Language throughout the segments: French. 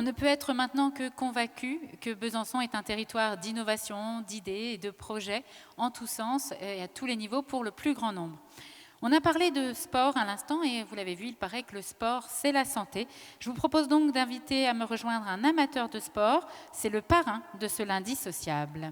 ne peut être maintenant que convaincu que Besançon est un territoire d'innovation, d'idées et de projets en tous sens et à tous les niveaux pour le plus grand nombre. On a parlé de sport à l'instant et vous l'avez vu, il paraît que le sport, c'est la santé. Je vous propose donc d'inviter à me rejoindre un amateur de sport. C'est le parrain de ce lundi sociable.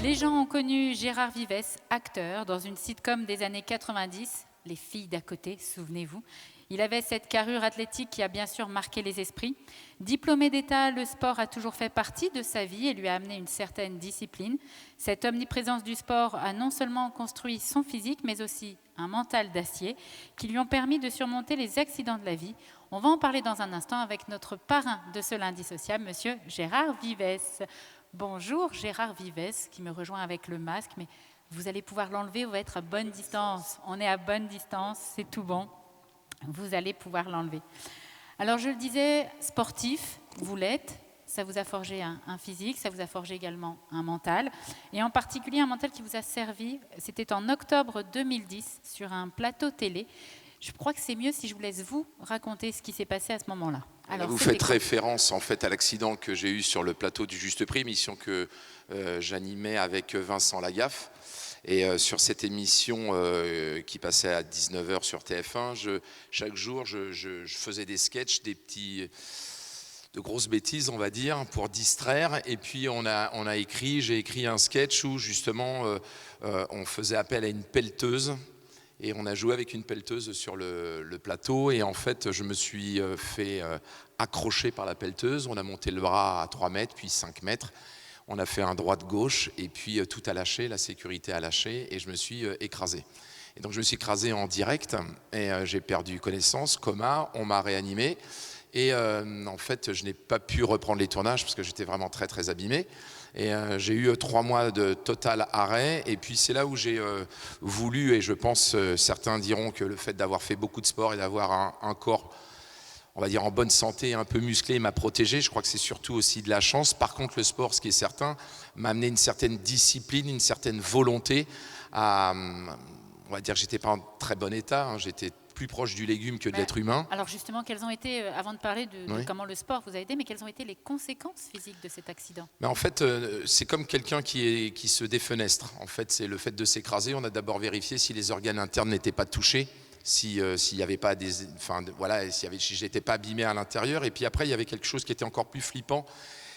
Les gens ont connu Gérard Vivès, acteur, dans une sitcom des années 90, Les filles d'à côté, souvenez-vous. Il avait cette carrure athlétique qui a bien sûr marqué les esprits. Diplômé d'État, le sport a toujours fait partie de sa vie et lui a amené une certaine discipline. Cette omniprésence du sport a non seulement construit son physique, mais aussi un mental d'acier qui lui ont permis de surmonter les accidents de la vie. On va en parler dans un instant avec notre parrain de ce lundi social, monsieur Gérard Vivès. Bonjour Gérard Vivès, qui me rejoint avec le masque, mais vous allez pouvoir l'enlever, vous va être à bonne distance. On est à bonne distance, c'est tout bon. Vous allez pouvoir l'enlever. Alors je le disais, sportif, vous l'êtes, ça vous a forgé un physique, ça vous a forgé également un mental, et en particulier un mental qui vous a servi, c'était en octobre 2010 sur un plateau télé. Je crois que c'est mieux si je vous laisse vous raconter ce qui s'est passé à ce moment-là. Alors, vous faites référence en fait à l'accident que j'ai eu sur le plateau du Juste Prix, émission que j'animais avec Vincent Lagaffe. Et sur cette émission qui passait à 19h sur TF1, chaque jour, je faisais des sketchs, de grosses bêtises, on va dire, pour distraire. Et puis j'ai écrit un sketch où justement on faisait appel à une pelleteuse. Et on a joué avec une pelleteuse sur le plateau. Et en fait, je me suis fait accrocher par la pelleteuse. On a monté le bras à 3 mètres, puis 5 mètres. On a fait un droite-gauche et puis tout a lâché, la sécurité a lâché et je me suis écrasé. Et donc je me suis écrasé en direct et j'ai perdu connaissance, coma, on m'a réanimé. Et en fait, je n'ai pas pu reprendre les tournages parce que j'étais vraiment très très abîmé. Et j'ai eu 3 mois de total arrêt. Et puis c'est là où j'ai voulu, et je pense certains diront que le fait d'avoir fait beaucoup de sport et d'avoir un corps, on va dire en bonne santé, un peu musclé, m'a protégé. Je crois que c'est surtout aussi de la chance. Par contre, le sport, ce qui est certain, m'a amené une certaine discipline, une certaine volonté à, on va dire que j'étais pas en très bon état, hein, j'étais plus proche du légume que de l'être humain. Alors justement, quelles ont été, avant de parler de comment le sport vous a aidé, mais quelles ont été les conséquences physiques de cet accident? Mais en fait, c'est comme quelqu'un qui se défenestre. En fait, c'est le fait de s'écraser. On a d'abord vérifié si les organes internes n'étaient pas touchés. S'il n'y avait pas si j'étais pas abîmé à l'intérieur. Et puis après, il y avait quelque chose qui était encore plus flippant,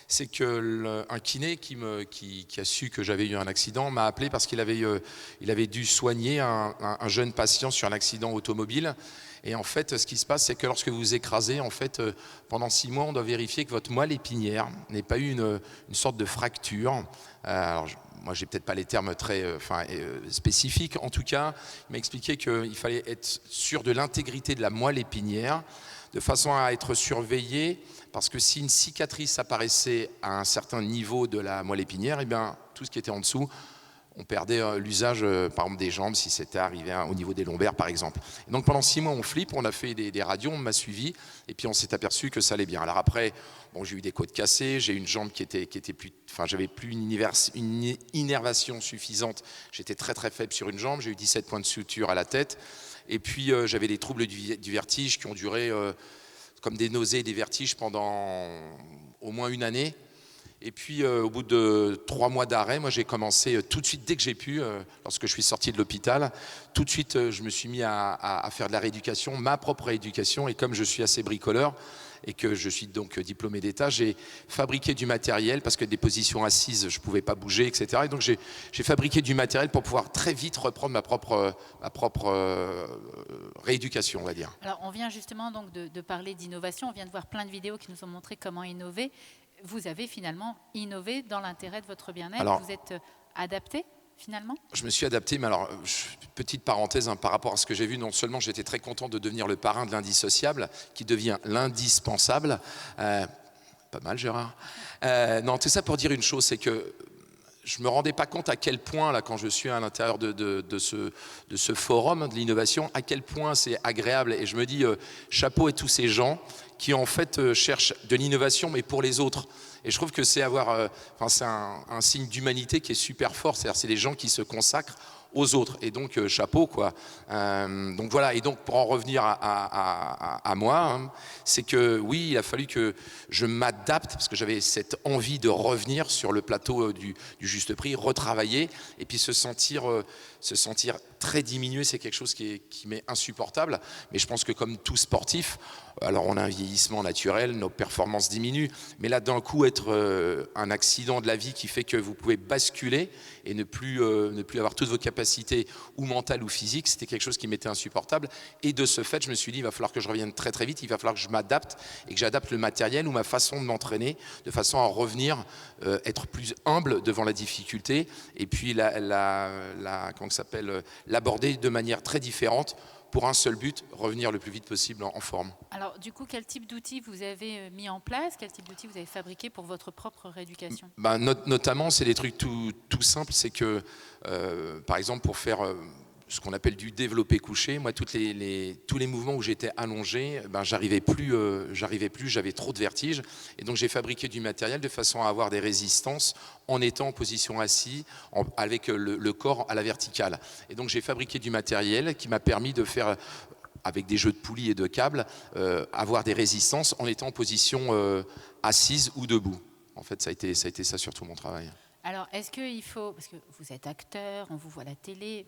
c'est que un kiné qui a su que j'avais eu un accident m'a appelé parce qu'il avait dû soigner un jeune patient sur un accident automobile. Et en fait, ce qui se passe, c'est que lorsque vous vous écrasez, en fait, pendant 6 mois, on doit vérifier que votre moelle épinière n'ait pas eu une sorte de fracture. Alors, moi, j'ai peut-être pas les termes très spécifiques. En tout cas, il m'a expliqué qu'il fallait être sûr de l'intégrité de la moelle épinière, de façon à être surveillé, parce que si une cicatrice apparaissait à un certain niveau de la moelle épinière, eh bien, tout ce qui était en dessous, on perdait l'usage, par exemple, des jambes, si c'était arrivé au niveau des lombaires, par exemple. Et donc pendant 6 mois, on flippe, on a fait des radios, on m'a suivi, et puis on s'est aperçu que ça allait bien. Alors après, bon, j'ai eu des côtes cassées, j'ai eu une jambe qui était plus, j'avais plus une innervation suffisante. J'étais très très faible sur une jambe, j'ai eu 17 points de suture à la tête, et puis j'avais des troubles du vertige qui ont duré comme des nausées et des vertiges pendant au moins 1 année. Et puis au bout de 3 mois d'arrêt, moi j'ai commencé tout de suite, dès que j'ai pu, lorsque je suis sorti de l'hôpital, tout de suite je me suis mis à faire de la rééducation, ma propre rééducation. Et comme je suis assez bricoleur et que je suis donc diplômé d'État, j'ai fabriqué du matériel parce que des positions assises, je ne pouvais pas bouger, etc. Et donc j'ai fabriqué du matériel pour pouvoir très vite reprendre ma propre rééducation, on va dire. Alors on vient justement donc de parler d'innovation, on vient de voir plein de vidéos qui nous ont montré comment innover. Vous avez finalement innové dans l'intérêt de votre bien-être. Alors, vous êtes adapté finalement? Je me suis adapté, mais alors, petite parenthèse, par rapport à ce que j'ai vu, non seulement j'étais très content de devenir le parrain de l'indissociable, qui devient l'indispensable. Pas mal, Gérard. Non, tout ça pour dire une chose, c'est que je ne me rendais pas compte à quel point, là, quand je suis à l'intérieur de ce forum de l'innovation, à quel point c'est agréable. Et je me dis, chapeau à tous ces gens qui en fait cherchent de l'innovation, mais pour les autres. Et je trouve que c'est un signe d'humanité qui est super fort. C'est-à-dire, c'est les gens qui se consacrent aux autres. Et donc, chapeau, quoi. Donc voilà, et donc pour en revenir à moi, hein, c'est que oui, il a fallu que je m'adapte, parce que j'avais cette envie de revenir sur le plateau du juste prix, retravailler, et puis se sentir très diminué, c'est quelque chose qui m'est insupportable. Mais je pense que comme tout sportif, alors on a un vieillissement naturel, nos performances diminuent, mais là d'un coup être un accident de la vie qui fait que vous pouvez basculer et ne plus avoir toutes vos capacités ou mentales ou physiques, c'était quelque chose qui m'était insupportable. Et de ce fait, je me suis dit, il va falloir que je revienne très très vite, il va falloir que je m'adapte et que j'adapte le matériel ou ma façon de m'entraîner de façon à revenir, être plus humble devant la difficulté et puis comment ça s'appelle, l'aborder de manière très différente pour un seul but, revenir le plus vite possible en forme. Alors, du coup, quel type d'outils vous avez mis en place? Quel type d'outils vous avez fabriqué pour votre propre rééducation? Notamment, c'est des trucs tout simples. C'est que, par exemple, pour faire ce qu'on appelle du développé couché, moi, tous les mouvements où j'étais allongé, j'arrivais plus, j'avais trop de vertige. Et donc, j'ai fabriqué du matériel de façon à avoir des résistances en étant en position assis, avec le corps à la verticale. Et donc, j'ai fabriqué du matériel qui m'a permis de faire, avec des jeux de poulies et de câbles, avoir des résistances en étant en position assise ou debout. En fait, ça a été ça surtout mon travail. Alors, est-ce qu'il faut, parce que vous êtes acteur, on vous voit à la télé,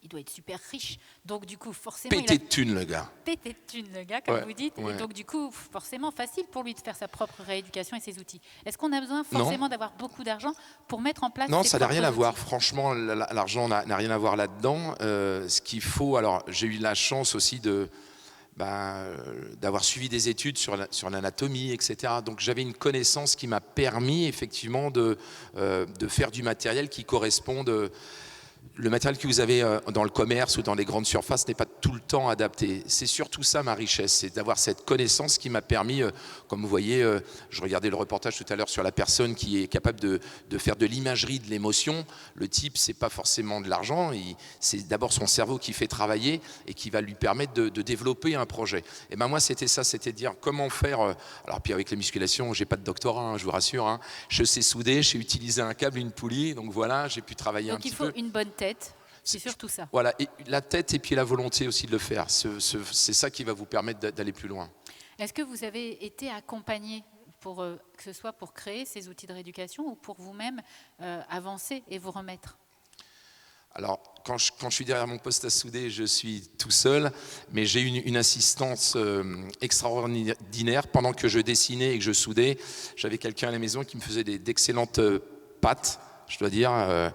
il doit être super riche, donc du coup, forcément... Pété de thunes, le gars. Pété de thunes, le gars, comme vous dites, ouais. Et donc du coup, forcément, facile pour lui de faire sa propre rééducation et ses outils. Est-ce qu'on a besoin forcément d'avoir beaucoup d'argent pour mettre en place Non, ses ça n'a rien à outils? voir. Franchement, l'argent n'a rien à voir là-dedans. Ce qu'il faut, alors j'ai eu la chance aussi d'avoir suivi des études sur l'anatomie, etc. Donc j'avais une connaissance qui m'a permis effectivement de faire du matériel qui corresponde. Le matériel que vous avez dans le commerce ou dans les grandes surfaces n'est pas tout le temps adapté. C'est surtout ça ma richesse, c'est d'avoir cette connaissance qui m'a permis, comme vous voyez, je regardais le reportage tout à l'heure sur la personne qui est capable de faire de l'imagerie, de l'émotion. Le type, c'est pas forcément de l'argent, c'est d'abord son cerveau qui fait travailler et qui va lui permettre de développer un projet. Et moi, c'était ça, c'était de dire comment faire. Alors puis avec la musculation, j'ai pas de doctorat, hein, je vous rassure. Hein, je sais souder, je sais utiliser un câble, une poulie, donc voilà, j'ai pu travailler un petit peu. Donc il faut une bonne tête, c'est surtout ça. Voilà, et la tête et puis la volonté aussi de le faire. C'est ça qui va vous permettre d'aller plus loin. Est-ce que vous avez été accompagné que ce soit pour créer ces outils de rééducation ou pour vous-même avancer et vous remettre? Alors, quand je suis derrière mon poste à souder, je suis tout seul, mais j'ai eu une assistance extraordinaire. Pendant que je dessinais et que je soudais, j'avais quelqu'un à la maison qui me faisait d'excellentes pâtes, je dois dire,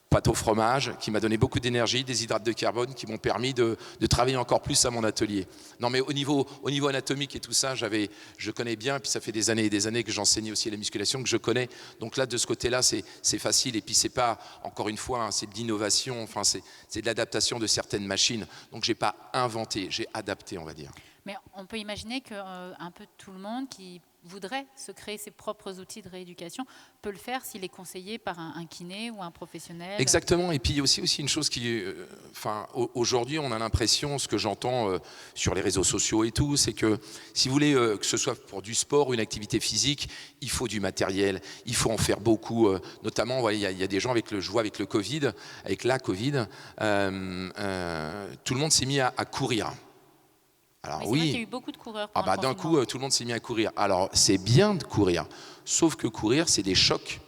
pâte au fromage, qui m'a donné beaucoup d'énergie, des hydrates de carbone qui m'ont permis de travailler encore plus à mon atelier. Non, mais au niveau anatomique et tout ça, je connais bien, puis ça fait des années et des années que j'enseigne aussi la musculation, que je connais. Donc là, de ce côté-là, c'est facile. Et puis c'est pas, encore une fois, hein, c'est de l'innovation, enfin, c'est de l'adaptation de certaines machines. Donc j'ai pas inventé, j'ai adapté, on va dire. Mais on peut imaginer qu'un peu tout le monde qui voudrait se créer ses propres outils de rééducation peut le faire s'il est conseillé par un kiné ou un professionnel. Exactement. Et puis il y a aussi une chose qui, aujourd'hui, on a l'impression, ce que j'entends sur les réseaux sociaux et tout, c'est que si vous voulez que ce soit pour du sport ou une activité physique, il faut du matériel, il faut en faire beaucoup. Notamment, il y a des gens je vois avec le Covid, avec la Covid, tout le monde s'est mis à courir. Alors, oui, c'est vrai qu'il y a eu beaucoup de coureurs. D'un coup, tout le monde s'est mis à courir. Alors, c'est bien de courir, sauf que courir, c'est des chocs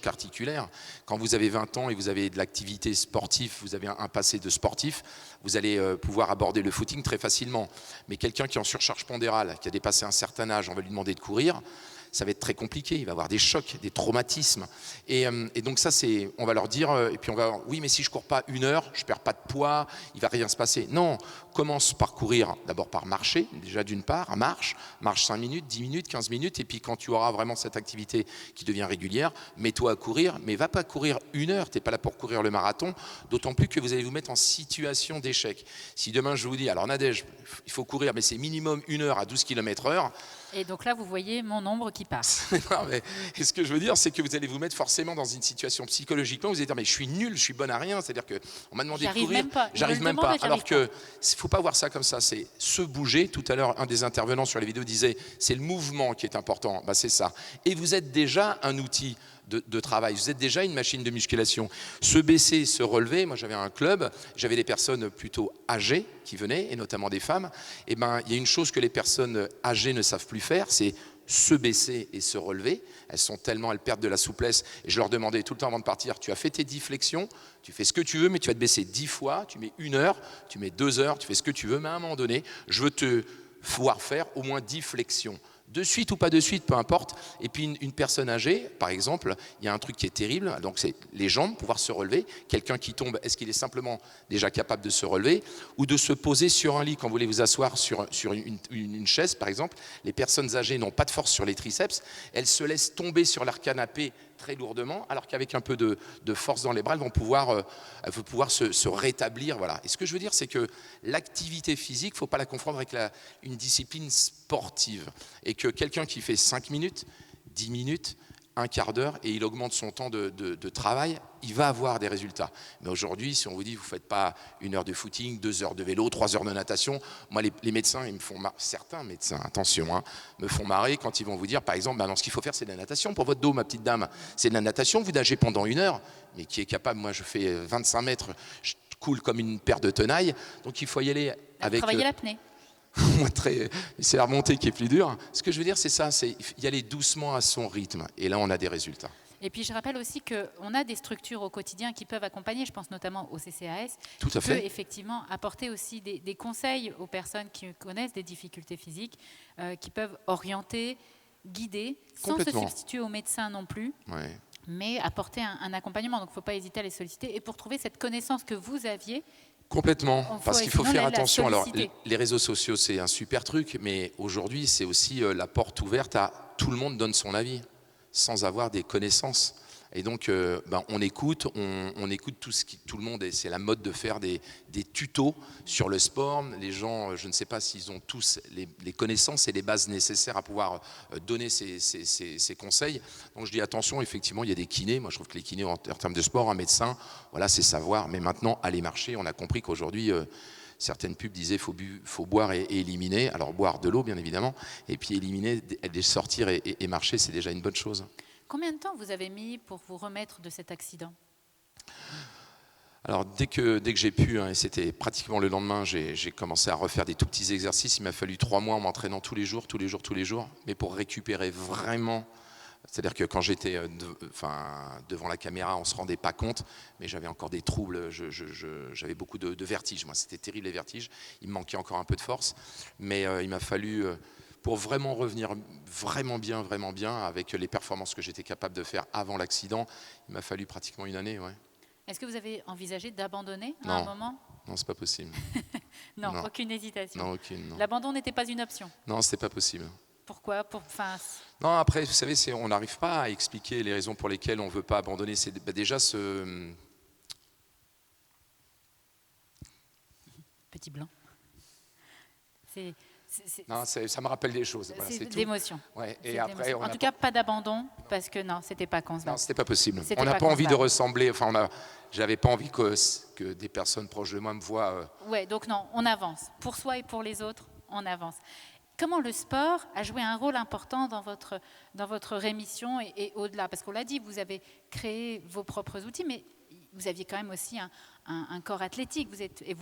articulaires. Quand vous avez 20 ans et vous avez de l'activité sportive, vous avez un passé de sportif, vous allez pouvoir aborder le footing très facilement. Mais quelqu'un qui est en surcharge pondérale, qui a dépassé un certain âge, on va lui demander de courir, ça va être très compliqué, il va avoir des chocs, des traumatismes. Et donc ça, on va leur dire, et puis oui, mais si je ne cours pas 1 heure, je ne perds pas de poids, il ne va rien se passer. Non, commence par courir, d'abord par marcher, déjà d'une part, marche 5 minutes, 10 minutes, 15 minutes, et puis quand tu auras vraiment cette activité qui devient régulière, mets-toi à courir, mais va pas courir 1 heure, tu n'es pas là pour courir le marathon, d'autant plus que vous allez vous mettre en situation d'échec. Si demain je vous dis, alors Nadège, il faut courir, mais c'est minimum 1 heure à 12 km/h. Et donc là, vous voyez mon ombre qui qui part. Non, mais, et ce que je veux dire, c'est que vous allez vous mettre forcément dans une situation psychologiquement, vous allez dire mais je suis nul, je suis bonne à rien, c'est-à-dire qu'on m'a demandé de courir, Même pas. j'arrive même pas. Alors que faut pas voir ça comme ça, c'est se bouger. Tout à l'heure, un des intervenants sur les vidéos disait c'est le mouvement qui est important. Bah, c'est ça. Et vous êtes déjà un outil de travail, vous êtes déjà une machine de musculation. Se baisser, se relever, moi j'avais un club, j'avais des personnes plutôt âgées qui venaient, et notamment des femmes, et ben il y a une chose que les personnes âgées ne savent plus faire, c'est se baisser et se relever. Elles perdent de la souplesse, et je leur demandais tout le temps avant de partir, tu as fait tes 10 flexions, tu fais ce que tu veux, mais tu vas te baisser 10 fois, tu mets 1 heure, tu mets 2 heures, tu fais ce que tu veux, mais à un moment donné, je veux te voir faire au moins 10 flexions. De suite ou pas de suite, peu importe. Et puis une personne âgée, par exemple, il y a un truc qui est terrible, donc c'est les jambes, pouvoir se relever. Quelqu'un qui tombe, est-ce qu'il est simplement déjà capable de se relever ou de se poser sur un lit quand vous voulez vous asseoir sur une chaise, par exemple? Les personnes âgées n'ont pas de force sur les triceps, elles se laissent tomber sur leur canapé très lourdement, alors qu'avec un peu de force dans les bras, elles vont pouvoir se rétablir. Voilà. Et ce que je veux dire, c'est que l'activité physique, il ne faut pas la confondre avec une discipline sportive. Et que quelqu'un qui fait 5 minutes, 10 minutes, un quart d'heure, et il augmente son temps de travail, il va avoir des résultats. Mais aujourd'hui, si on vous dit, vous ne faites pas 1 heure de footing, 2 heures de vélo, 3 heures de natation, moi, les médecins, ils me font marrer, certains médecins, attention, me font marrer quand ils vont vous dire, par exemple, non, ce qu'il faut faire, c'est de la natation pour votre dos, ma petite dame. C'est de la natation, vous nagez pendant 1 heure, mais qui est capable, moi, je fais 25 mètres, je coule comme une paire de tenailles, donc il faut y aller avec... Travailler l'apnée. C'est la remontée qui est plus dure. Ce que je veux dire, c'est ça, c'est y aller doucement à son rythme. Et là, on a des résultats. Et puis, je rappelle aussi qu'on a des structures au quotidien qui peuvent accompagner, je pense notamment au CCAS, Tout à fait. peut effectivement apporter aussi des conseils aux personnes qui connaissent des difficultés physiques, qui peuvent orienter, guider, sans se substituer aux médecins non plus. Ouais. Mais apporter un accompagnement. Donc, il ne faut pas hésiter à les solliciter. Et pour trouver cette connaissance que vous aviez... Complètement, parce qu'il faut faire attention. Alors, solliciter. les réseaux sociaux, c'est un super truc, mais aujourd'hui, c'est aussi la porte ouverte à tout le monde donne son avis, sans avoir des connaissances. Et donc, on écoute tout le monde, et c'est la mode de faire des tutos sur le sport. Les gens, je ne sais pas s'ils ont tous les connaissances et les bases nécessaires à pouvoir donner ces conseils. Donc je dis attention, effectivement, il y a des kinés. Moi, je trouve que les kinés, en termes de sport, un médecin, voilà, c'est savoir. Mais maintenant, aller marcher, on a compris qu'aujourd'hui... certaines pubs disaient faut boire et éliminer. Alors boire de l'eau, bien évidemment, et puis éliminer, sortir et marcher, c'est déjà une bonne chose. Combien de temps vous avez mis pour vous remettre de cet accident ? Alors dès que j'ai pu, et c'était pratiquement le lendemain, j'ai commencé à refaire des tout petits exercices. Il m'a fallu 3 mois en m'entraînant tous les jours, mais pour récupérer vraiment. C'est-à-dire que quand j'étais devant la caméra, on ne se rendait pas compte, mais j'avais encore des troubles, j'avais beaucoup de vertiges. Moi, c'était terrible les vertiges, il me manquait encore un peu de force, mais il m'a fallu, pour vraiment revenir vraiment bien, avec les performances que j'étais capable de faire avant l'accident, il m'a fallu pratiquement 1 année. Ouais. Est-ce que vous avez envisagé d'abandonner à un moment ? Non, c'est pas possible. non, aucune hésitation. Non, aucune. Non. L'abandon n'était pas une option. Non, c'était pas possible. Pourquoi ? Non, après, vous savez, on n'arrive pas à expliquer les raisons pour lesquelles on ne veut pas abandonner. C'est déjà ce... Petit blanc. Non, ça me rappelle des choses. Voilà, c'est d'émotion. Ouais, et après, en tout cas, pas d'abandon, parce que non, c'était pas concevable. Non, c'était pas possible. On n'a pas envie de ressembler. J'avais pas envie que des personnes proches de moi me voient. Ouais, donc non, on avance. Pour soi et pour les autres, on avance. Comment le sport a joué un rôle important dans votre rémission et au-delà ? Parce qu'on l'a dit, vous avez créé vos propres outils, mais vous aviez quand même aussi un corps athlétique.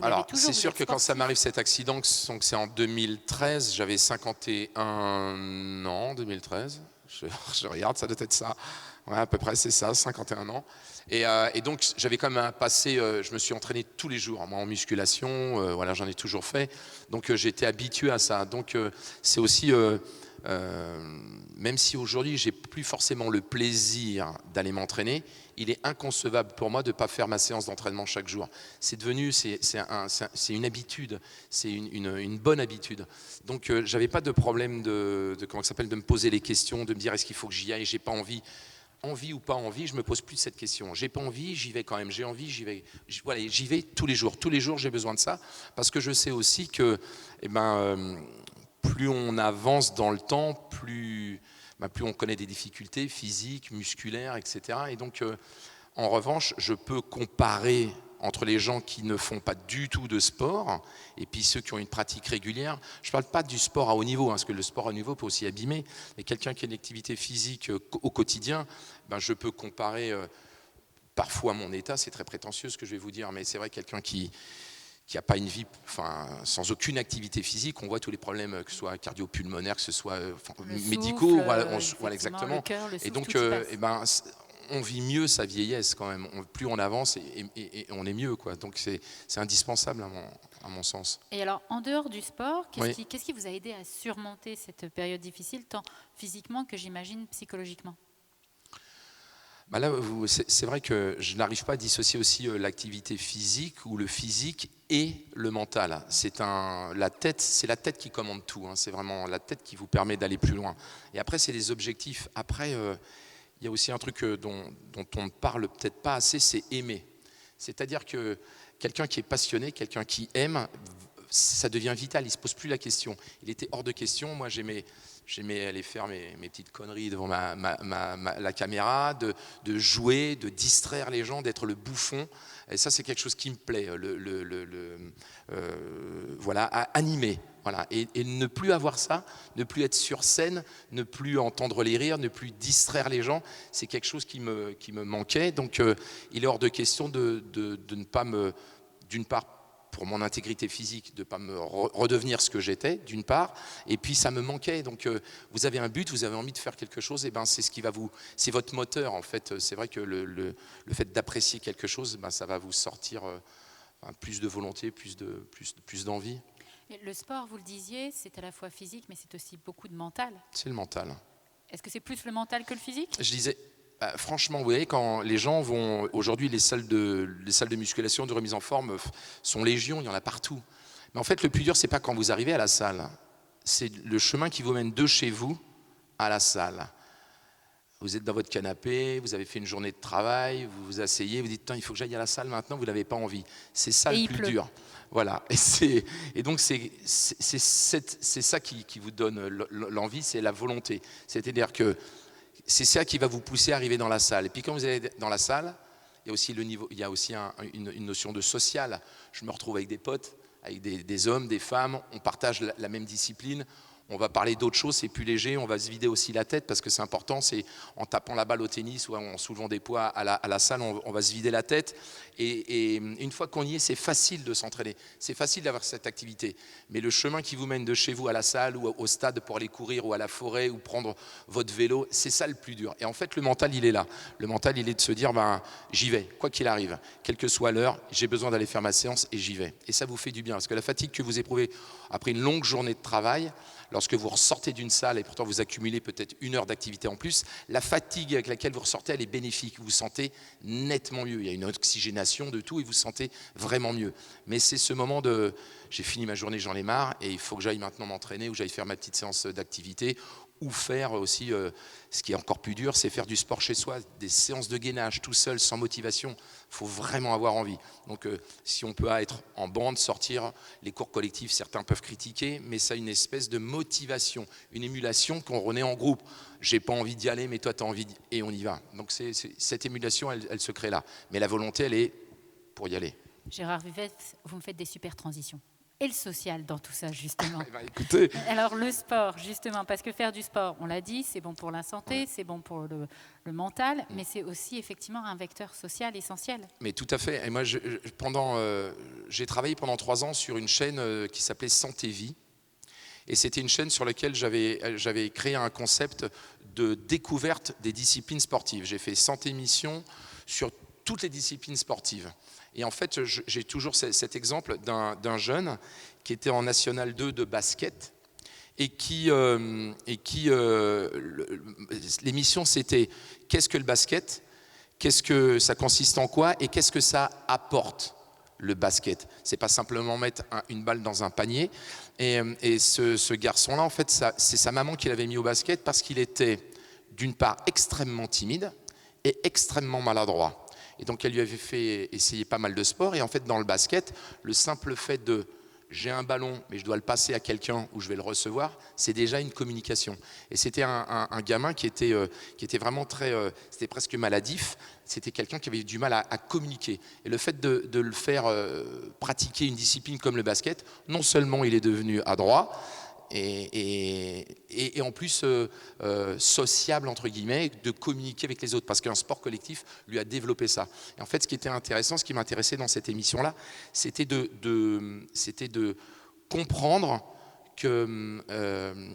Alors, c'est sûr que quand ça m'arrive cet accident, donc c'est en 2013, j'avais 51 ans, 2013. Je regarde, ça doit être ça. Ouais, à peu près, c'est ça, 51 ans. Et donc, j'avais quand même un passé, je me suis entraîné tous les jours, moi, en musculation, voilà, j'en ai toujours fait. Donc, j'étais habitué à ça. Donc, c'est aussi, même si aujourd'hui, j'ai plus forcément le plaisir d'aller m'entraîner, il est inconcevable pour moi de ne pas faire ma séance d'entraînement chaque jour. C'est devenu, c'est une habitude, c'est une bonne habitude. Donc, j'avais pas de problème de me poser les questions, de me dire est-ce qu'il faut que j'y aille, j'ai pas envie. Envie ou pas envie, je me pose plus cette question. J'ai pas envie, j'y vais quand même. J'ai envie, j'y vais. Voilà, j'y vais tous les jours. Tous les jours, j'ai besoin de ça parce que je sais aussi que, plus on avance dans le temps, plus plus on connaît des difficultés physiques, musculaires, etc. Et donc, en revanche, je peux comparer entre les gens qui ne font pas du tout de sport et puis ceux qui ont une pratique régulière. Je ne parle pas du sport à haut niveau, parce que le sport à haut niveau peut aussi abîmer, mais quelqu'un qui a une activité physique au quotidien, je peux comparer parfois mon état, c'est très prétentieux ce que je vais vous dire, mais c'est vrai, quelqu'un qui n'a pas une vie, sans aucune activité physique, on voit tous les problèmes, que ce soit cardio-pulmonaire, que ce soit médicaux, voilà exactement. Le cœur, le souffle, et donc, on vit mieux sa vieillesse quand même. Plus on avance et on est mieux, quoi. Donc c'est indispensable à mon sens. Et alors, en dehors du sport, qu'est-ce qui vous a aidé à surmonter cette période difficile, tant physiquement que j'imagine psychologiquement ? Là, c'est vrai que je n'arrive pas à dissocier aussi l'activité physique ou le physique et le mental. C'est la tête qui commande tout. C'est vraiment la tête qui vous permet d'aller plus loin. Et après, c'est les objectifs. Après, il y a aussi un truc dont on ne parle peut-être pas assez, c'est aimer. C'est-à-dire que quelqu'un qui est passionné, quelqu'un qui aime, ça devient vital, il ne se pose plus la question. Il était hors de question, moi j'aimais aller faire mes petites conneries devant la caméra, de jouer, de distraire les gens, d'être le bouffon. Et ça, c'est quelque chose qui me plaît, animer. Voilà. Et ne plus avoir ça, ne plus être sur scène, ne plus entendre les rires, ne plus distraire les gens, c'est quelque chose qui me manquait. Donc, il est hors de question de ne pas d'une part, pour mon intégrité physique, de ne pas me redevenir ce que j'étais, d'une part, et puis ça me manquait. Donc vous avez un but, vous avez envie de faire quelque chose, et c'est ce qui va c'est votre moteur en fait. C'est vrai que le fait d'apprécier quelque chose, ça va vous sortir plus de volonté, plus d'envie. Et le sport, vous le disiez, c'est à la fois physique, mais c'est aussi beaucoup de mental. C'est le mental. Est-ce que c'est plus le mental que le physique ? Je disais. Franchement, vous voyez, quand les gens vont... Aujourd'hui, les salles de musculation, de remise en forme sont légion, il y en a partout. Mais en fait, le plus dur, c'est pas quand vous arrivez à la salle. C'est le chemin qui vous mène de chez vous à la salle. Vous êtes dans votre canapé, vous avez fait une journée de travail, vous vous asseyez, vous dites, il faut que j'aille à la salle maintenant, vous n'avez pas envie. C'est ça le plus dur. Voilà. Et donc, c'est ça qui vous donne l'envie, c'est la volonté. C'est-à-dire que c'est ça qui va vous pousser à arriver dans la salle. Et puis quand vous allez dans la salle, il y a aussi une notion de social. Je me retrouve avec des potes, avec des hommes, des femmes, on partage la même discipline, on va parler d'autres choses, c'est plus léger, on va se vider aussi la tête parce que c'est important, c'est en tapant la balle au tennis ou en soulevant des poids à la salle, on va se vider la tête. Et une fois qu'on y est, c'est facile de s'entraîner, c'est facile d'avoir cette activité. Mais le chemin qui vous mène de chez vous à la salle ou au stade pour aller courir ou à la forêt ou prendre votre vélo, c'est ça le plus dur. Et en fait, le mental, il est là. Le mental, il est de se dire, j'y vais, quoi qu'il arrive, quelle que soit l'heure, j'ai besoin d'aller faire ma séance et j'y vais. Et ça vous fait du bien, parce que la fatigue que vous éprouvez après une longue journée de travail, lorsque vous ressortez d'une salle et pourtant vous accumulez peut-être 1 heure d'activité en plus, la fatigue avec laquelle vous ressortez, elle est bénéfique. Vous vous sentez nettement mieux. Il y a une oxygénation de tout et vous vous sentez vraiment mieux. Mais c'est ce moment de j'ai fini ma journée, j'en ai marre et il faut que j'aille maintenant m'entraîner ou j'aille faire ma petite séance d'activité ou faire aussi, ce qui est encore plus dur, c'est faire du sport chez soi, des séances de gainage tout seul, sans motivation. Il faut vraiment avoir envie. Donc si on peut être en bande, sortir, les cours collectifs, certains peuvent critiquer, mais ça a une espèce de motivation, une émulation qu'on est en groupe. J'ai pas envie d'y aller, mais toi tu as envie et on y va. Donc cette émulation, elle se crée là. Mais la volonté, elle est pour y aller. Gérard Vivès, vous me faites des super transitions. Et le social dans tout ça, justement. Écoutez. Alors, le sport, justement, parce que faire du sport, on l'a dit, c'est bon pour la santé, c'est bon pour le mental, mais c'est aussi effectivement un vecteur social essentiel. Mais tout à fait. Et moi, j'ai travaillé pendant 3 ans sur une chaîne qui s'appelait Santé Vie. Et c'était une chaîne sur laquelle j'avais créé un concept de découverte des disciplines sportives. J'ai fait 100 émissions sur toutes les disciplines sportives. Et en fait, j'ai toujours cet exemple d'un jeune qui était en National 2 de basket et l'émission c'était qu'est-ce que le basket, qu'est-ce que ça consiste en quoi et qu'est-ce que ça apporte le basket. C'est pas simplement mettre une balle dans un panier. Et ce garçon-là, en fait, c'est sa maman qui l'avait mis au basket parce qu'il était d'une part extrêmement timide et extrêmement maladroit. Et donc, elle lui avait fait essayer pas mal de sports. Et en fait, dans le basket, le simple fait de j'ai un ballon, mais je dois le passer à quelqu'un où je vais le recevoir, c'est déjà une communication. Et c'était un gamin qui était vraiment c'était presque maladif. C'était quelqu'un qui avait du mal à communiquer. Et le fait de le faire pratiquer une discipline comme le basket, non seulement il est devenu adroit, et en plus sociable entre guillemets, de communiquer avec les autres, parce qu'un sport collectif lui a développé ça. Et en fait, ce qui était intéressant, ce qui m'intéressait dans cette émission-là, c'était de comprendre que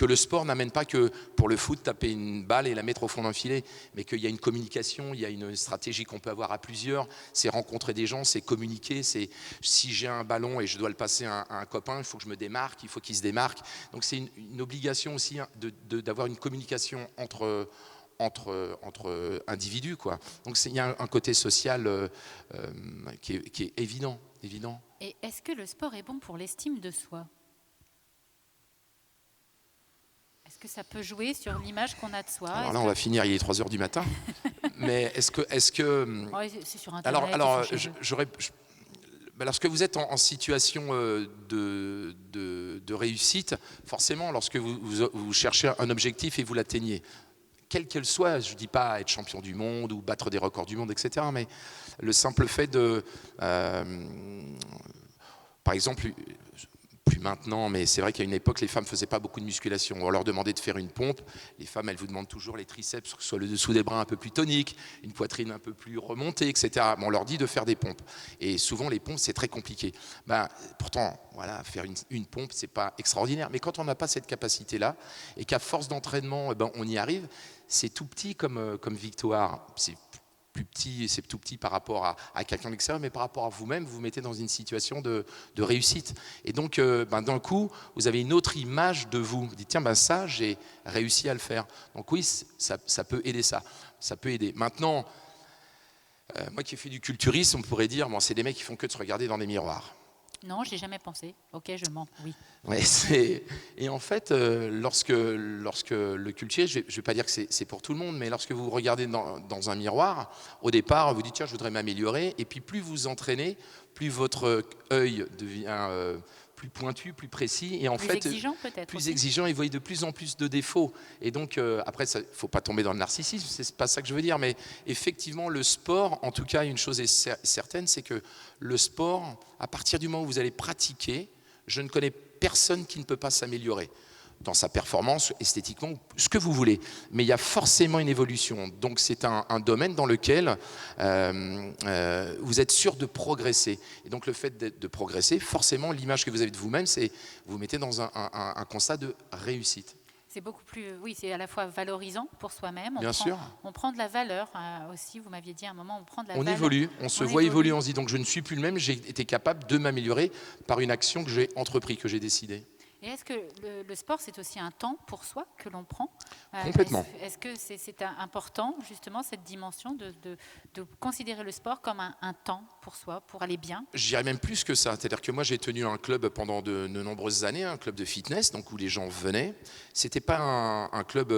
le sport n'amène pas que pour le foot taper une balle et la mettre au fond d'un filet, mais qu'il y a une communication, il y a une stratégie qu'on peut avoir à plusieurs, c'est rencontrer des gens, c'est communiquer, c'est si j'ai un ballon et je dois le passer à un copain, il faut que je me démarque, il faut qu'il se démarque. Donc c'est une obligation aussi d'avoir une communication entre individus, quoi. Donc il y a un côté social qui est évident. Et est-ce que le sport est bon pour l'estime de soi ? Est-ce que ça peut jouer sur l'image qu'on a de soi ? Alors là, on va finir, il est 3h du matin. Mais est-ce que ouais, c'est sur Internet. Lorsque vous êtes en situation de réussite, forcément, lorsque vous cherchez un objectif et vous l'atteignez, quel qu'elle soit, je ne dis pas être champion du monde ou battre des records du monde, etc., mais le simple fait par exemple, plus maintenant, mais c'est vrai qu'à une époque, les femmes ne faisaient pas beaucoup de musculation. On leur demandait de faire une pompe. Les femmes, elles vous demandent toujours les triceps, que ce soit le dessous des bras un peu plus tonique, une poitrine un peu plus remontée, etc. On leur dit de faire des pompes. Et souvent, les pompes, c'est très compliqué. Pourtant, voilà, faire une pompe, c'est pas extraordinaire. Mais quand on n'a pas cette capacité-là, et qu'à force d'entraînement, on y arrive, c'est tout petit comme victoire. C'est tout petit par rapport à quelqu'un d'extérieur, mais par rapport à vous-même, vous vous mettez dans une situation de réussite. Et donc, d'un coup, vous avez une autre image de vous. Vous dites, tiens, ça, j'ai réussi à le faire. Donc oui, ça peut aider ça. Ça peut aider. Maintenant, moi qui ai fait du culturisme, on pourrait dire, c'est des mecs qui font que de se regarder dans des miroirs. Non, je n'ai jamais pensé. Ok, je mens, oui. Ouais, et en fait, lorsque le cultier, je ne vais pas dire que c'est pour tout le monde, mais lorsque vous regardez dans un miroir, au départ, vous dites, tiens, je voudrais m'améliorer, et puis plus vous entraînez, plus votre œil devient plus pointu, plus précis, et en plus fait, exigeant peut-être plus aussi. exigeant, et vous voyez de plus en plus de défauts. Et donc, après, il ne faut pas tomber dans le narcissisme, c'est pas ça que je veux dire, mais effectivement, le sport, en tout cas, une chose est certaine, c'est que le sport, à partir du moment où vous allez pratiquer, je ne connais personne qui ne peut pas s'améliorer dans sa performance, esthétiquement, ce que vous voulez. Mais il y a forcément une évolution. Donc c'est un domaine dans lequel vous êtes sûr de progresser. Et donc le fait de progresser, forcément, l'image que vous avez de vous-même, c'est vous vous mettez dans un constat de réussite. C'est beaucoup plus, oui, c'est à la fois valorisant pour soi-même. Bien sûr. On prend de la valeur aussi. Vous m'aviez dit à un moment, on prend de la valeur. On évolue, on se voit évoluer. On se dit donc je ne suis plus le même. J'ai été capable de m'améliorer par une action que j'ai entreprise, que j'ai décidée. Et est-ce que le sport, c'est aussi un temps pour soi que l'on prend ? Complètement. Est-ce que c'est important, justement, cette dimension de considérer le sport comme un temps pour soi, pour aller bien ? Je dirais même plus que ça. C'est-à-dire que moi, j'ai tenu un club pendant de nombreuses années, un club de fitness, donc où les gens venaient. C'était pas un club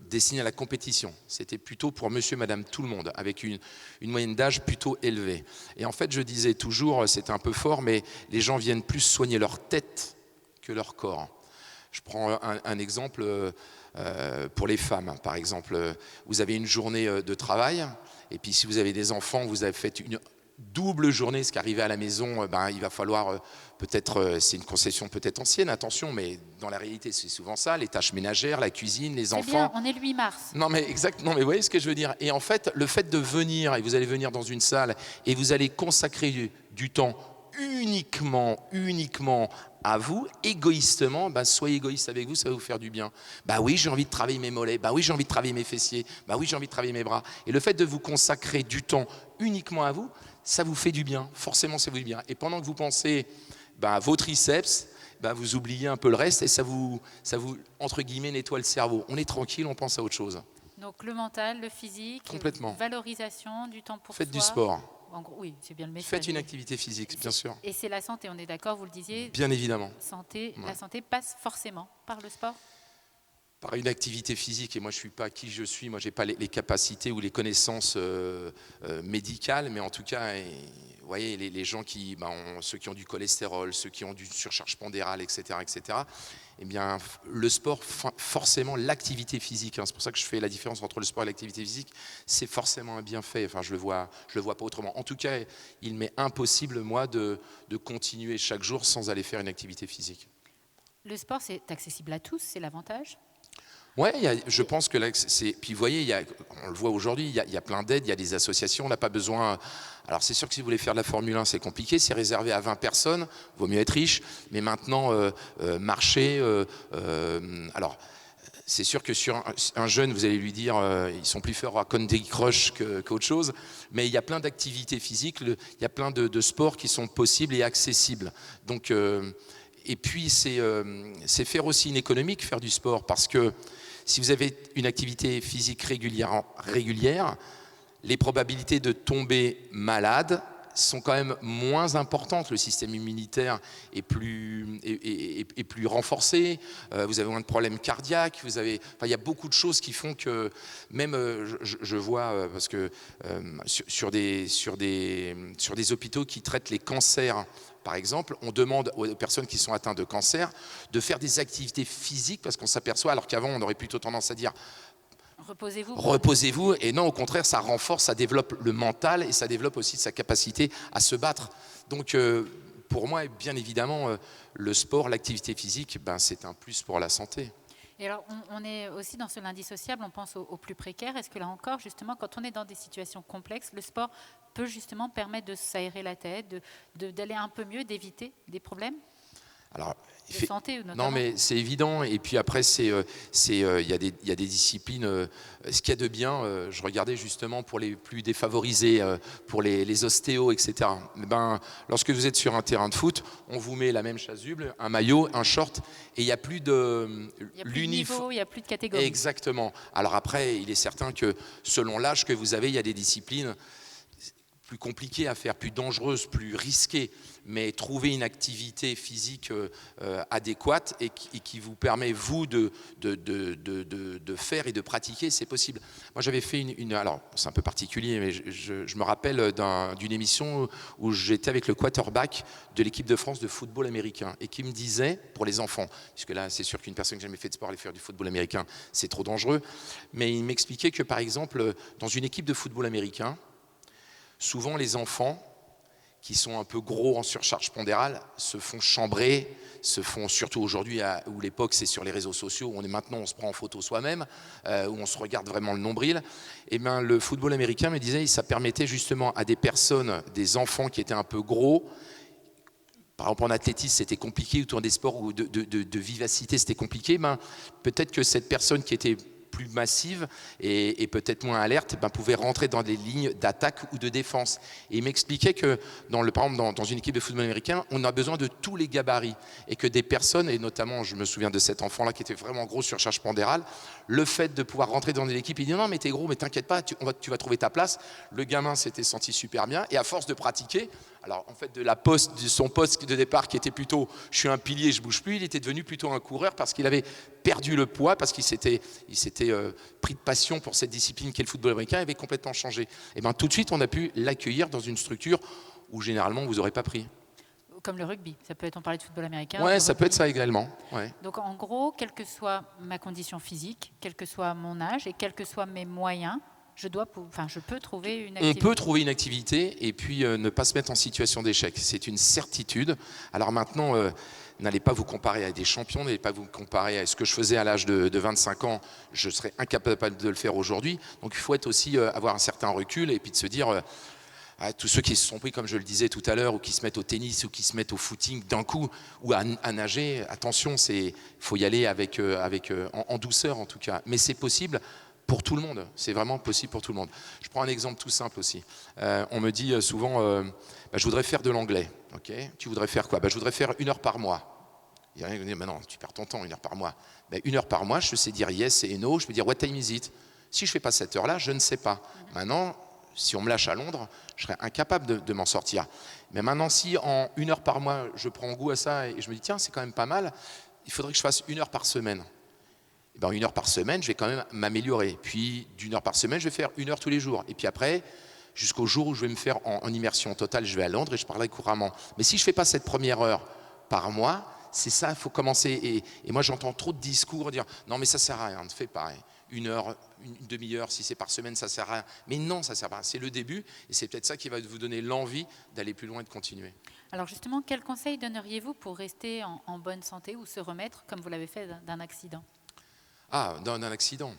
destiné à la compétition. C'était plutôt pour monsieur, madame, tout le monde, avec une moyenne d'âge plutôt élevée. Et en fait, je disais toujours, c'était un peu fort, mais les gens viennent plus soigner leur tête que leur corps. Je prends un exemple pour les femmes. Par exemple, vous avez une journée de travail, et puis si vous avez des enfants, vous avez fait une double journée, ce qui arrive à la maison, il va falloir peut-être, c'est une concession peut-être ancienne, attention, mais dans la réalité, c'est souvent ça, les tâches ménagères, la cuisine, les enfants. Bien, on est le 8 mars. Non mais exactement, mais vous voyez ce que je veux dire. Et en fait, le fait de venir, et vous allez venir dans une salle, et vous allez consacrer du temps uniquement à vous, égoïstement, soyez égoïste avec vous, ça va vous faire du bien. Oui, j'ai envie de travailler mes mollets, oui, j'ai envie de travailler mes fessiers, oui, j'ai envie de travailler mes bras. Et le fait de vous consacrer du temps uniquement à vous, ça vous fait du bien, forcément ça vous fait du bien. Et pendant que vous pensez à vos triceps, vous oubliez un peu le reste et ça vous, entre guillemets, nettoie le cerveau. On est tranquille, on pense à autre chose. Donc le mental, le physique, complètement. Valorisation, du temps pour Faites soi. du sport. En gros, oui, c'est bien le message. Faites une activité physique, bien sûr. Et c'est la santé, on est d'accord, vous le disiez. Bien évidemment. La santé passe forcément par le sport. Par une activité physique, et moi je ne suis pas qui je suis, moi je n'ai pas les capacités ou les connaissances médicales, mais en tout cas, vous voyez, les gens qui, ceux qui ont du cholestérol, ceux qui ont du surcharge pondérale, etc., eh bien, le sport, forcément, l'activité physique, hein, c'est pour ça que je fais la différence entre le sport et l'activité physique, c'est forcément un bienfait. Enfin, je le vois pas autrement. En tout cas, il m'est impossible, moi, de continuer chaque jour sans aller faire une activité physique. Le sport, c'est accessible à tous, c'est l'avantage? Ouais, je pense que là, puis vous voyez, on le voit aujourd'hui, il y a plein d'aides, il y a des associations, on n'a pas besoin. Alors c'est sûr que si vous voulez faire de la Formule 1, c'est compliqué, c'est réservé à 20 personnes, vaut mieux être riche, mais maintenant, marcher, alors c'est sûr que sur un jeune, vous allez lui dire, ils sont plus forts à Candy Crush qu'autre chose, mais il y a plein d'activités physiques, il y a plein de sports qui sont possibles et accessibles. Donc, et puis c'est faire aussi une économique, faire du sport, parce que si vous avez une activité physique régulière, les probabilités de tomber malade sont quand même moins importantes. Le système immunitaire est plus renforcé. Vous avez moins de problèmes cardiaques. Il y a beaucoup de choses qui font que même je vois parce que sur des hôpitaux qui traitent les cancers. Par exemple, on demande aux personnes qui sont atteintes de cancer de faire des activités physiques parce qu'on s'aperçoit, alors qu'avant on aurait plutôt tendance à dire reposez-vous, et non, au contraire, ça renforce, ça développe le mental et ça développe aussi sa capacité à se battre. Donc pour moi, bien évidemment, le sport, l'activité physique, c'est un plus pour la santé. Et alors, on est aussi dans ce lundi sociable, on pense aux plus précaires. Est-ce que là encore, justement, quand on est dans des situations complexes, le sport peut justement permettre de s'aérer la tête, d'aller un peu mieux, d'éviter des problèmes de santé notamment? Non, mais c'est évident. Et puis après, il y a des disciplines. Ce qu'il y a de bien, je regardais justement pour les plus défavorisés, pour les ostéos, etc. Lorsque vous êtes sur un terrain de foot, on vous met la même chasuble, un maillot, un short, et il n'y a plus de niveau, il n'y a plus de catégorie. Exactement. Alors après, il est certain que selon l'âge que vous avez, il y a des disciplines plus compliquées à faire, plus dangereuses, plus risquées, mais trouver une activité physique adéquate et qui vous permet, vous, de faire et de pratiquer, c'est possible. Moi, j'avais fait alors, c'est un peu particulier, mais je me rappelle d'une émission où j'étais avec le quarterback de l'équipe de France de football américain et qui me disait, pour les enfants, puisque là, c'est sûr qu'une personne qui n'a jamais fait de sport aller faire du football américain, c'est trop dangereux, mais il m'expliquait que, par exemple, dans une équipe de football américain, souvent les enfants qui sont un peu gros en surcharge pondérale se font chambrer, surtout aujourd'hui, où l'époque c'est sur les réseaux sociaux, où maintenant on se prend en photo soi-même, où on se regarde vraiment le nombril. Et le football américain me disait, ça permettait justement à des personnes, des enfants qui étaient un peu gros, par exemple en athlétisme c'était compliqué, autour des sports ou de vivacité c'était compliqué, peut-être que cette personne qui était plus massive et peut-être moins alerte, pouvait rentrer dans des lignes d'attaque ou de défense. Et il m'expliquait que, par exemple, dans une équipe de football américain, on a besoin de tous les gabarits et que des personnes, et notamment, je me souviens de cet enfant-là qui était vraiment gros sur surcharge pondérale, le fait de pouvoir rentrer dans l'équipe, il dit non mais t'es gros, mais t'inquiète pas, tu vas trouver ta place. Le gamin s'était senti super bien et à force de pratiquer, alors en fait de son poste de départ qui était plutôt je suis un pilier, je bouge plus, il était devenu plutôt un coureur parce qu'il avait perdu le poids, parce qu'il s'était pris de passion pour cette discipline qu'est le football américain, il avait complètement changé. Et tout de suite on a pu l'accueillir dans une structure où généralement vous n'aurez pas pris. Comme le rugby, ça peut être, on parlait de football américain. Ouais, ça peut être ça également. Ouais. Donc en gros, quelle que soit ma condition physique, quel que soit mon âge et quels que soient mes moyens, je peux trouver une activité. On peut trouver une activité et puis ne pas se mettre en situation d'échec. C'est une certitude. Alors maintenant, n'allez pas vous comparer à des champions, n'allez pas vous comparer à ce que je faisais à l'âge de 25 ans. Je serais incapable de le faire aujourd'hui. Donc il faut être aussi avoir un certain recul et puis de se dire... tous ceux qui se sont pris, comme je le disais tout à l'heure, ou qui se mettent au tennis, ou qui se mettent au footing d'un coup, ou à nager, attention, il faut y aller en douceur en tout cas. Mais c'est possible pour tout le monde, c'est vraiment possible pour tout le monde. Je prends un exemple tout simple aussi. On me dit souvent, je voudrais faire de l'anglais. Okay, tu voudrais faire quoi? Je voudrais faire 1 heure par mois. Il y a rien qui me dit, non, tu perds ton temps, 1 heure par mois. 1 heure par mois, je sais dire yes et no, je peux dire what time is it? Si je ne fais pas cette heure-là, je ne sais pas. Maintenant, si on me lâche à Londres, je serais incapable de m'en sortir. Mais maintenant, si en 1 heure par mois, je prends goût à ça et je me dis, tiens, c'est quand même pas mal, il faudrait que je fasse 1 heure par semaine. Et 1 heure par semaine, je vais quand même m'améliorer. Puis, d'1 heure par semaine, je vais faire 1 heure tous les jours. Et puis après, jusqu'au jour où je vais me faire en immersion totale, je vais à Londres et je parlerai couramment. Mais si je ne fais pas cette première heure par mois, c'est ça, il faut commencer. Et moi, j'entends trop de discours dire non, mais ça ne sert à rien, fais pareil. Une heure, une demi-heure, si c'est par semaine, ça ne sert à rien. Mais non, ça ne sert à rien. C'est le début et c'est peut-être ça qui va vous donner l'envie d'aller plus loin et de continuer. Alors justement, quels conseils donneriez-vous pour rester en bonne santé ou se remettre, comme vous l'avez fait, d'un accident? Ah, d'un accident.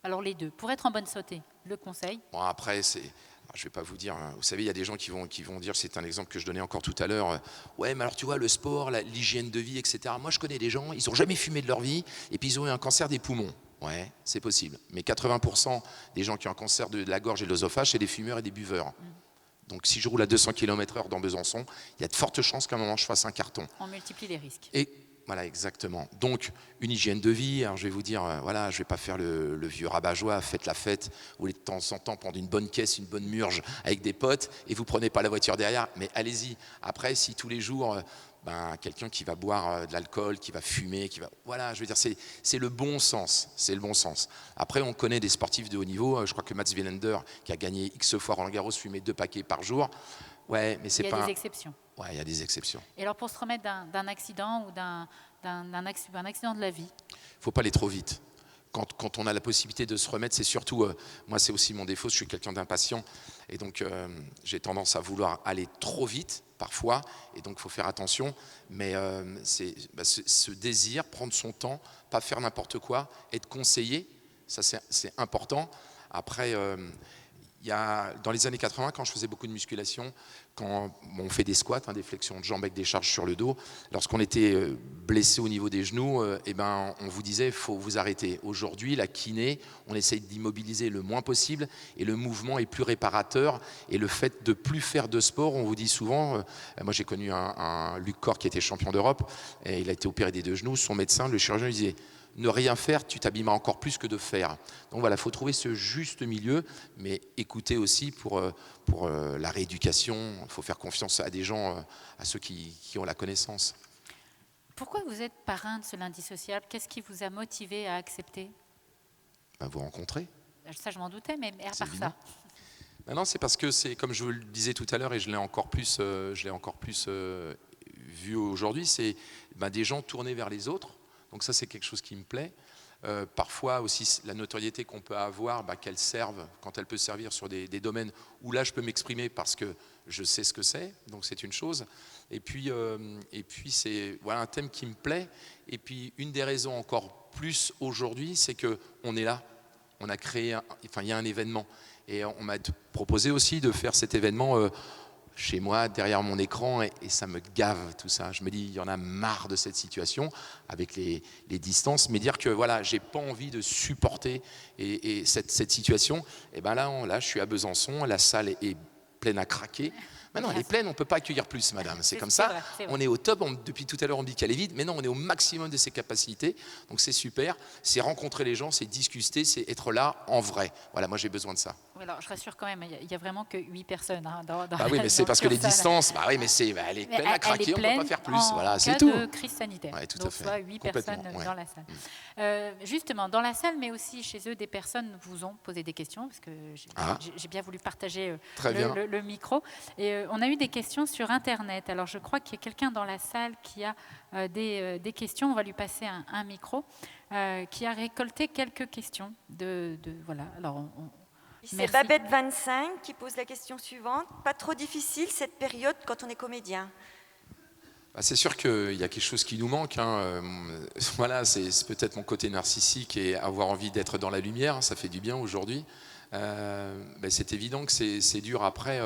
Alors les deux. Pour être en bonne santé, le conseil? Bon, après, je ne vais pas vous dire, hein, vous savez, il y a des gens qui vont dire, c'est un exemple que je donnais encore tout à l'heure, ouais, mais alors tu vois, le sport, l'hygiène de vie, etc. Moi, je connais des gens, ils n'ont jamais fumé de leur vie, et puis ils ont eu un cancer des poumons. Ouais, c'est possible. Mais 80% des gens qui ont un cancer de la gorge et de l'œsophage, c'est des fumeurs et des buveurs. Donc si je roule à 200 km/h dans Besançon, il y a de fortes chances qu'à un moment, je fasse un carton. On multiplie les risques. Et voilà, exactement. Donc, une hygiène de vie, alors je vais vous dire, voilà, je ne vais pas faire le vieux rabat-joie, faites la fête, vous voulez de temps en temps prendre une bonne caisse, une bonne murge avec des potes, et vous ne prenez pas la voiture derrière, mais allez-y. Après, si tous les jours, quelqu'un qui va boire de l'alcool, qui va fumer, voilà, je veux dire, c'est le bon sens, c'est le bon sens. Après, on connaît des sportifs de haut niveau, je crois que Mats Wilander, qui a gagné X fois Roland Garros, fumait 2 paquets par jour. Ouais, mais c'est pas... Il y a des exceptions. Ouais, il y a des exceptions. Et alors pour se remettre d'un accident ou d'un accident de la vie? Il ne faut pas aller trop vite. Quand on a la possibilité de se remettre, c'est surtout, moi c'est aussi mon défaut, je suis quelqu'un d'impatient, et donc j'ai tendance à vouloir aller trop vite parfois, et donc il faut faire attention, mais ce désir, prendre son temps, pas faire n'importe quoi, être conseillé, ça c'est important. Après, dans les années 80, quand je faisais beaucoup de musculation, quand on fait des squats, des flexions de jambes avec des charges sur le dos, lorsqu'on était blessé au niveau des genoux, on vous disait il faut vous arrêter. Aujourd'hui, la kiné, on essaye d'immobiliser le moins possible et le mouvement est plus réparateur. Et le fait de plus faire de sport, on vous dit souvent, moi j'ai connu un Luc Corr qui était champion d'Europe, et il a été opéré des 2 genoux, son médecin, le chirurgien, lui disait ne rien faire, tu t'abîmeras encore plus que de faire. Donc voilà, il faut trouver ce juste milieu, mais écouter aussi pour la rééducation. Il faut faire confiance à des gens, à ceux qui ont la connaissance. Pourquoi vous êtes parrain de ce lundi social? Qu'est-ce qui vous a motivé à accepter? Vous rencontrez. Ça, je m'en doutais, mais à part ça. Non, c'est parce que c'est, comme je vous le disais tout à l'heure, et je l'ai encore plus vu aujourd'hui, c'est des gens tournés vers les autres. Donc ça, c'est quelque chose qui me plaît. Parfois aussi, la notoriété qu'on peut avoir, qu'elle serve, quand elle peut servir sur des domaines où là, je peux m'exprimer parce que je sais ce que c'est. Donc c'est une chose. Et puis c'est un thème qui me plaît. Et puis une des raisons encore plus aujourd'hui, c'est qu'on est là. On a créé, il y a un événement. Et on m'a proposé aussi de faire cet événement chez moi, derrière mon écran, et ça me gave tout ça. Je me dis, il y en a marre de cette situation, avec les distances, mais dire que voilà, j'ai pas envie de supporter cette situation, et là, je suis à Besançon, la salle est pleine à craquer. Non, elle est pleine, on ne peut pas accueillir plus, madame. C'est comme ça. C'est vrai. On est au top. Depuis tout à l'heure, on dit qu'elle est vide. Mais non, on est au maximum de ses capacités. Donc c'est super. C'est rencontrer les gens, c'est discuter, c'est être là en vrai. Voilà, moi j'ai besoin de ça. Oui, alors je rassure quand même, il n'y a vraiment que 8 personnes. Oui, mais c'est parce que les distances, elle est pleine à craquer, on ne peut pas faire plus. Voilà, c'est tout. En cas de crise sanitaire. Ouais, tout donc à fait. soit 8 personnes dans la salle. Justement, dans la salle, mais aussi chez eux, des personnes vous ont posé des questions, parce que j'ai bien voulu partager le micro. Et on a eu des questions sur Internet. Alors je crois qu'il y a quelqu'un dans la salle qui a des questions. On va lui passer un micro, qui a récolté quelques questions. Voilà. Alors c'est Babette25 qui pose la question suivante. Pas trop difficile cette période quand on est comédien? C'est sûr qu'il y a quelque chose qui nous manque. Voilà, c'est peut-être mon côté narcissique et avoir envie d'être dans la lumière. Ça fait du bien aujourd'hui. C'est évident que c'est dur après.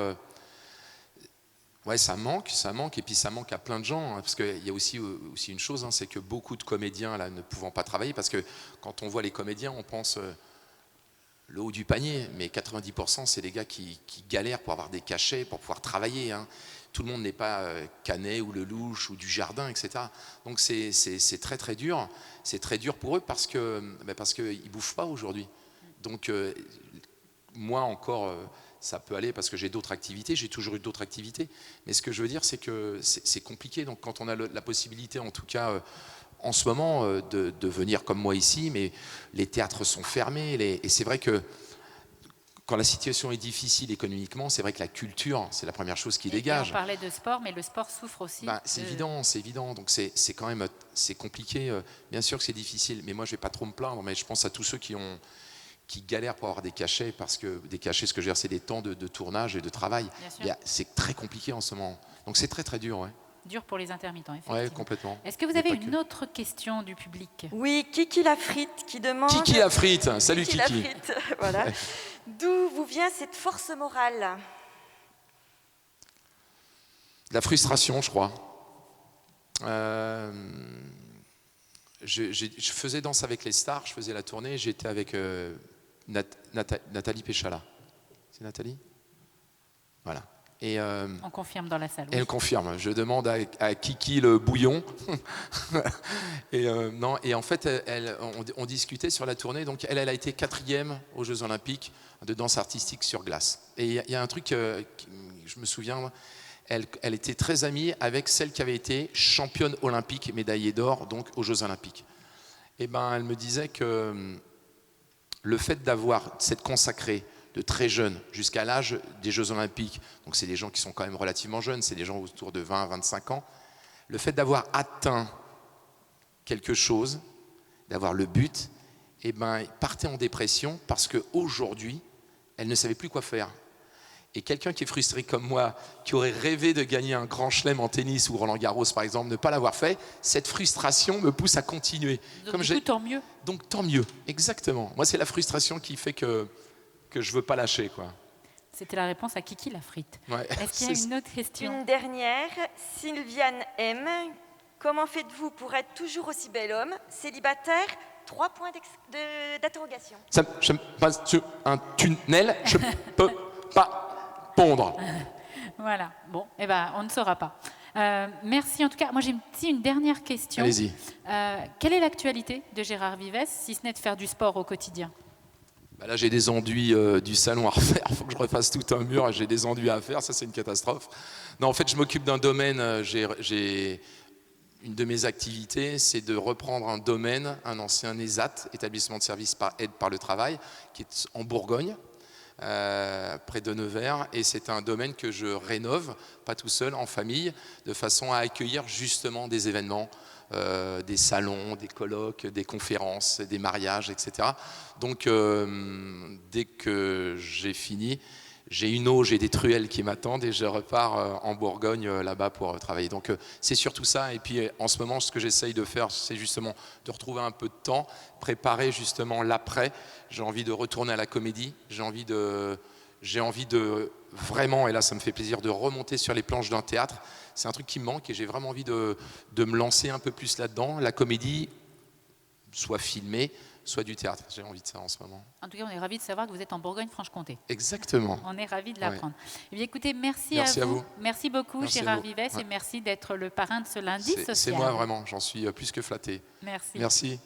Ouais, ça manque, et puis ça manque à plein de gens, parce qu'il y a aussi une chose, c'est que beaucoup de comédiens là, ne pouvant pas travailler, parce que quand on voit les comédiens, on pense le haut du panier, mais 90% c'est des gars qui galèrent pour avoir des cachets, pour pouvoir travailler. Tout le monde n'est pas Canet ou Lelouch ou Dujardin, etc. Donc c'est très très dur. C'est très dur pour eux parce qu'ils ne bouffent pas aujourd'hui. Donc moi encore... ça peut aller parce que j'ai d'autres activités, j'ai toujours eu d'autres activités. Mais ce que je veux dire, c'est que c'est compliqué. Donc quand on a la possibilité, en tout cas en ce moment, de venir comme moi ici, mais les théâtres sont fermés. Et c'est vrai que quand la situation est difficile économiquement, c'est vrai que la culture, c'est la première chose qui Et dégage. on parlait de sport, mais le sport souffre aussi. C'est évident. Donc c'est quand même compliqué. Bien sûr que c'est difficile, mais moi je vais pas trop me plaindre. Mais je pense à tous ceux qui galèrent pour avoir des cachets, parce que des cachets, ce que je veux dire, c'est des temps de tournage et de travail. C'est très compliqué en ce moment. Donc c'est très très dur. Ouais. Dur pour les intermittents, effectivement. Ouais, complètement. Est-ce que vous avez une autre question du public? Oui, Kiki la frite qui demande... Kiki la frite, salut Kiki. La frite, voilà. D'où vous vient cette force morale? La frustration, je crois. Je faisais Danse avec les stars, je faisais la tournée, j'étais avec Nathalie Péchala. C'est Nathalie? Voilà. Et, on confirme dans la salle. Elle confirme. Je demande à Kiki le bouillon. Et en fait, on discutait sur la tournée. Donc, elle a été 4e aux Jeux Olympiques de danse artistique sur glace. Et il y a un truc, je me souviens, elle était très amie avec celle qui avait été championne olympique, médaillée d'or, donc aux Jeux Olympiques. Et elle me disait que le fait d'avoir s'être consacrée de très jeunes jusqu'à l'âge des Jeux Olympiques, donc c'est des gens qui sont quand même relativement jeunes, c'est des gens autour de 20 à 25 ans, le fait d'avoir atteint quelque chose, d'avoir le but, ils partaient en dépression parce qu'aujourd'hui, elle ne savait plus quoi faire. Et quelqu'un qui est frustré comme moi, qui aurait rêvé de gagner un grand chelem en tennis ou Roland Garros par exemple, ne pas l'avoir fait, cette frustration me pousse à continuer. Donc du coup, tant mieux. Donc tant mieux, exactement. Moi, c'est la frustration qui fait que je ne veux pas lâcher, quoi. C'était la réponse à Kiki la frite. Ouais, est-ce qu'il y a une autre question? Une dernière, Sylviane M. Comment faites-vous pour être toujours aussi bel homme, célibataire? 3 points d'interrogation. Ça me passe sur un tunnel, je peux pas pondre. Voilà, bon, on ne saura pas. Merci en tout cas. Moi, j'ai une dernière question. Allez-y. Quelle est l'actualité de Gérard Vivès, si ce n'est de faire du sport au quotidien? Là, j'ai des enduits du salon à refaire. Il faut que je refasse tout un mur et j'ai des enduits à faire. Ça, c'est une catastrophe. Non, en fait, je m'occupe d'un domaine. Une de mes activités, c'est de reprendre un domaine, un ancien ESAT, établissement de services par aide par le travail, qui est en Bourgogne, près de Nevers. Et c'est un domaine que je rénove, pas tout seul, en famille, de façon à accueillir justement des événements, des salons, des colloques, des conférences, des mariages, etc. Donc, dès que j'ai fini, j'ai une auge et des truelles qui m'attendent et je repars en Bourgogne là-bas pour travailler. Donc, c'est surtout ça. Et puis, en ce moment, ce que j'essaye de faire, c'est justement de retrouver un peu de temps, préparer justement l'après. J'ai envie de retourner à la comédie. J'ai envie de vraiment, et là, ça me fait plaisir, de remonter sur les planches d'un théâtre. C'est un truc qui me manque et j'ai vraiment envie de me lancer un peu plus là-dedans. La comédie, soit filmée, soit du théâtre. J'ai envie de ça en ce moment. En tout cas, on est ravis de savoir que vous êtes en Bourgogne-Franche-Comté. Exactement. On est ravis de l'apprendre. Ouais. Eh bien, écoutez, merci à vous. Merci beaucoup, Gérard Vivès, et merci d'être le parrain de ce lundi social. C'est moi vraiment, j'en suis plus que flatté. Merci. Merci.